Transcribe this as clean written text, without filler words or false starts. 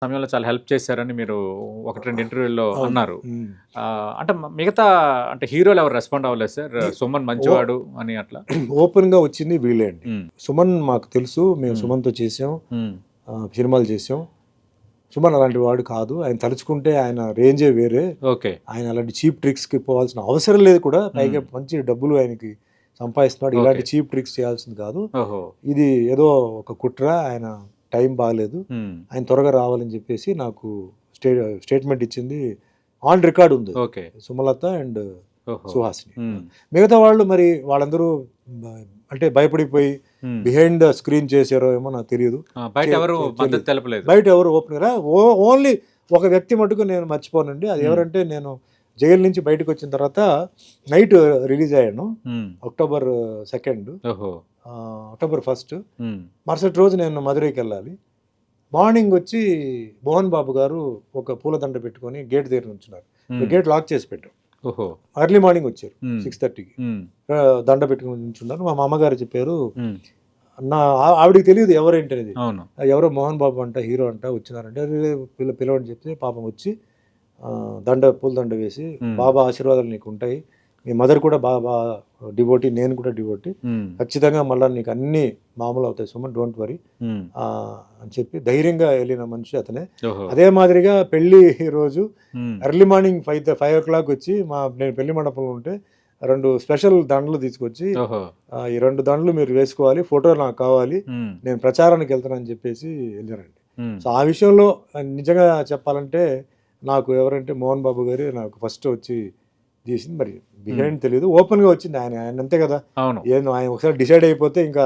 సమయంలో చాలా హెల్ప్ చేశారని మీరు 1, 2 ఇంటర్వ్యూల్లో అవును. అన్నారు. అంటే మిగతా అంటే హీరోలు ఎవరు రెస్పాండ్ అవ్వలేదు సార్? సుమన్ మంచివాడు అని అట్లా? ఓపెన్‌గా వచ్చింది వీళ్ళే అండి. హ్మ్. సుమన్ మాకు తెలుసు. మేము సుమన్‌తో చేసాం. సినిమాలు చేసాం. సుమన్ అలాంటి వాడు కాదు. ఆయన తలుచుకుంటే ఆయన రేంజే వేరే. ఓకే. ఆయన అలాంటి చీప్ ట్రిక్స్‌కి పోవాల్సిన అవసరం లేదు కూడా. పైగా మంచి డబ్బులు ఆయనకి సంపాదిస్తున్నాడు. ఇలాంటి చీప్ ట్రిక్స్ చేయాల్సింది కాదు. ఓహో! ఇది ఏదో ఒక కుట్ర. ఆయన టైం బాగలేదు. ఆయన త్వరగా రావాలని చెప్పేసి నాకు స్టేట్మెంట్ ఇచ్చింది ఆన్ రికార్డ్ ఉంది. ఓకే. సుమలత అండ్ ఓహో! సుహాసిని. మిగతా వాళ్ళు మరి వాళ్ళందరూ అంటే భయపడిపోయి బిహైండ్ ద స్క్రీన్ చేశారో ఏమో నాకు తెలియదు. బయట ఎవరు మద్దతు తెలపలేదు. బయట ఎవరు ఓపెన్గా ఓన్లీ ఒక వ్యక్తి మటుకు నేను మర్చిపోనండి. అది ఎవరంటే నేను జైలు నుంచి బయటకు వచ్చిన తర్వాత నైట్ రిలీజ్ అయ్యాను. October 2, October 1. మరుసటి రోజు నేను మధురైకి వెళ్ళాలి. మార్నింగ్ వచ్చి మోహన్ బాబు గారు ఒక పూలదండ పెట్టుకొని గేట్ దగ్గర నుంచున్నారు. గేట్ లాక్ చేసి పెట్టాం. ఎర్లీ మార్నింగ్ వచ్చారు 6:30కి. దండ పెట్టుకుని నుంచున్నారు. మా మామగారు చెప్పారు, ఆవిడికి తెలియదు ఎవరేంటి అనేది. ఎవరో మోహన్ బాబు అంట, హీరో అంట వచ్చినారంటే పిలవని చెప్తే పాపం వచ్చి పూలదండ వేసి, బాబా ఆశీర్వాదాలు నీకు ఉంటాయి, మీ మదర్ కూడా బాబా డివోటీ, నేను కూడా డివోటీ, ఖచ్చితంగా మళ్ళీ నీకు అన్ని మామూలు అవుతాయి సుమన్, డోంట్ వరీ అని చెప్పి ధైర్యంగా వెళ్ళిన మనిషి అతనే. అదే మాదిరిగా పెళ్లి రోజు ఎర్లీ మార్నింగ్ 5 o'clock వచ్చి నేను పెళ్లి మండపంలో ఉంటే 2 స్పెషల్ దండలు తీసుకొచ్చి, ఈ 2 దండలు మీరు వేసుకోవాలి, ఫోటో నాకు కావాలి, నేను ప్రచారానికి వెళ్తానని చెప్పేసి వెళ్ళారండి. సో ఆ విషయంలో నిజంగా చెప్పాలంటే నాకు ఎవరంటే మోహన్ బాబు గారు నాకు ఫస్ట్ వచ్చి తీసింది. మరి బిహైండ్ తెలియదు, ఓపెన్ గా వచ్చింది. ఆయన అంతే కదా, ఆయన ఒకసారి డిసైడ్ అయిపోతే ఇంకా